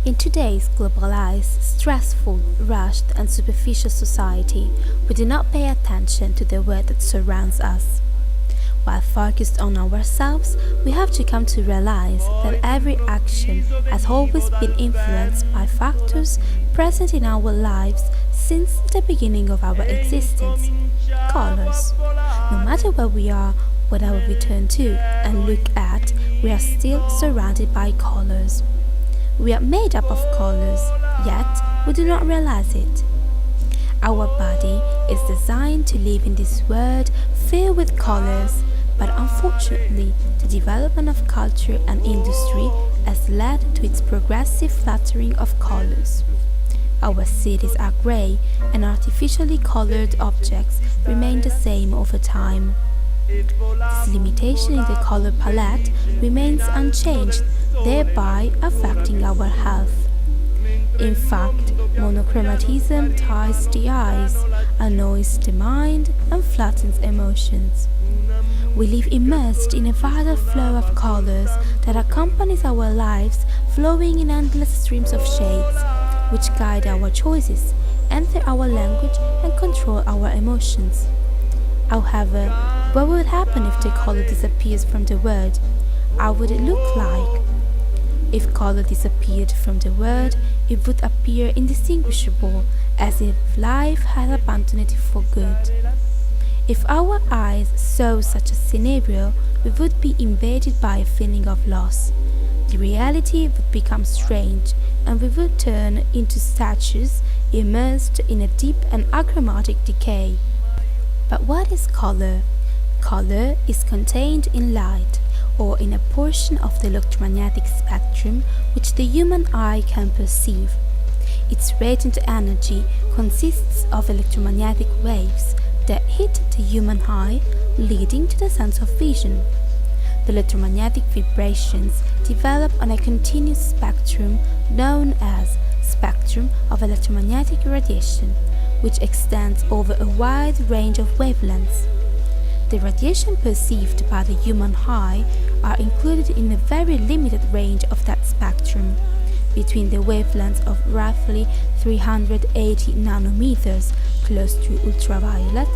In today's globalized, stressful, rushed, and superficial society, we do not pay attention to the world that surrounds us. While focused on ourselves, we have to come to realize that every action has always been influenced by factors present in our lives since the beginning of our existence. Colors. No matter where we are, whatever we turn to and look at, we are still surrounded by colors. We are made up of colors, yet we do not realize it. Our body is designed to live in this world filled with colors, but unfortunately, the development of culture and industry has led to its progressive flattering of colors. Our cities are grey, and artificially colored objects remain the same over time. This limitation in the color palette remains unchanged, thereby affecting our health. In fact, monochromatism ties the eyes, annoys the mind, and flattens emotions. We live immersed in a vital flow of colors that accompanies our lives, flowing in endless streams of shades, which guide our choices, enter our language, and control our emotions. However, what would happen if the color disappears from the world? How would it look like? If color disappeared from the world, it would appear indistinguishable, as if life had abandoned it for good. If our eyes saw such a scenario, we would be invaded by a feeling of loss. The reality would become strange, and we would turn into statues immersed in a deep and achromatic decay. But what is color? Color is contained in light, or in a portion of the electromagnetic spectrum which the human eye can perceive. Its radiant energy consists of electromagnetic waves that hit the human eye, leading to the sense of vision. The electromagnetic vibrations develop on a continuous spectrum known as spectrum of electromagnetic radiation, which extends over a wide range of wavelengths. The radiation perceived by the human eye are included in a very limited range of that spectrum, between the wavelengths of roughly 380 nanometers close to ultraviolet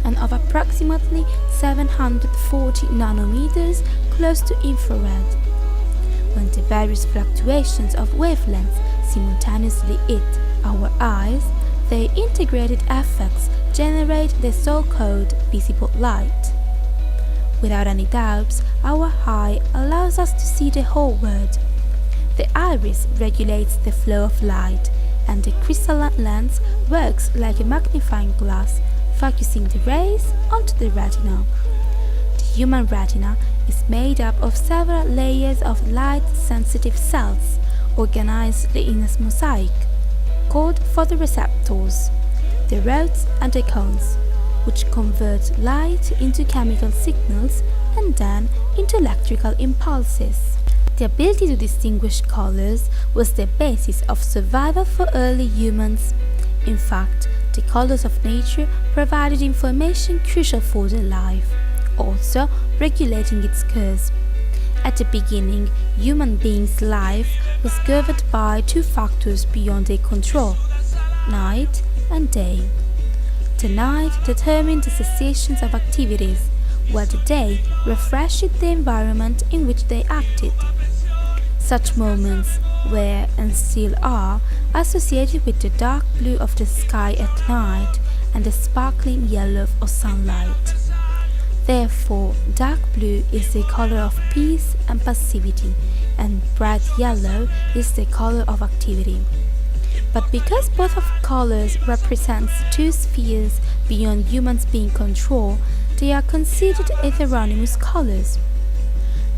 and of approximately 740 nanometers close to infrared. When the various fluctuations of wavelengths simultaneously hit our eyes, their integrated effects generate the so-called visible light. Without any doubts, our eye allows us to see the whole world. The iris regulates the flow of light, and the crystalline lens works like a magnifying glass, focusing the rays onto the retina. The human retina is made up of several layers of light-sensitive cells, organized in a mosaic, called photoreceptors, the rods and the cones, which convert light into chemical signals and then into electrical impulses. The ability to distinguish colors was the basis of survival for early humans. In fact, the colors of nature provided information crucial for their life, also regulating its course. At the beginning, human beings' life was governed by two factors beyond their control: night and day. The night determined the cessations of activities, while the day refreshed the environment in which they acted. Such moments were, and still are, associated with the dark blue of the sky at night and the sparkling yellow of sunlight. Therefore, dark blue is the color of peace and passivity, and bright yellow is the color of activity. But because both of colors represents two spheres beyond humans being control, they are considered heteronymous colors.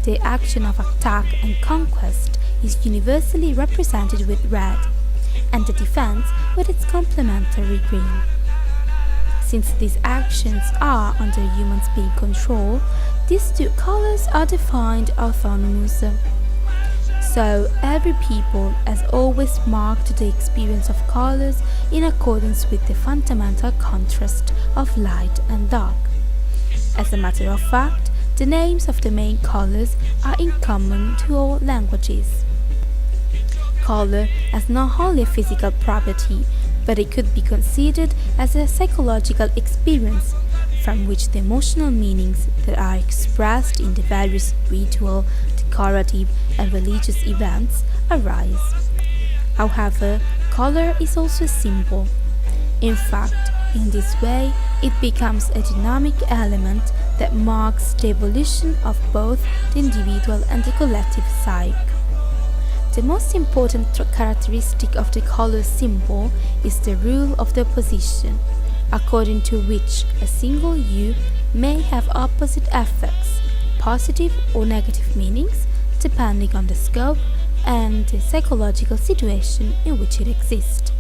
The action of attack and conquest is universally represented with red, and the defense with its complementary green. Since these actions are under humans being control, these two colors are defined autonomous. So every people has always marked the experience of colors in accordance with the fundamental contrast of light and dark. As a matter of fact, the names of the main colors are in common to all languages. color as not only a physical property, but it could be considered as a psychological experience from which the emotional meanings that are expressed in the various ritual, decorative, and religious events arise. However, color is also a symbol. In fact, in this way, it becomes a dynamic element that marks the evolution of both the individual and the collective psyche. The most important characteristic of the color symbol is the rule of the opposition, according to which a single hue may have opposite effects, positive or negative meanings, depending on the scope and the psychological situation in which it exists.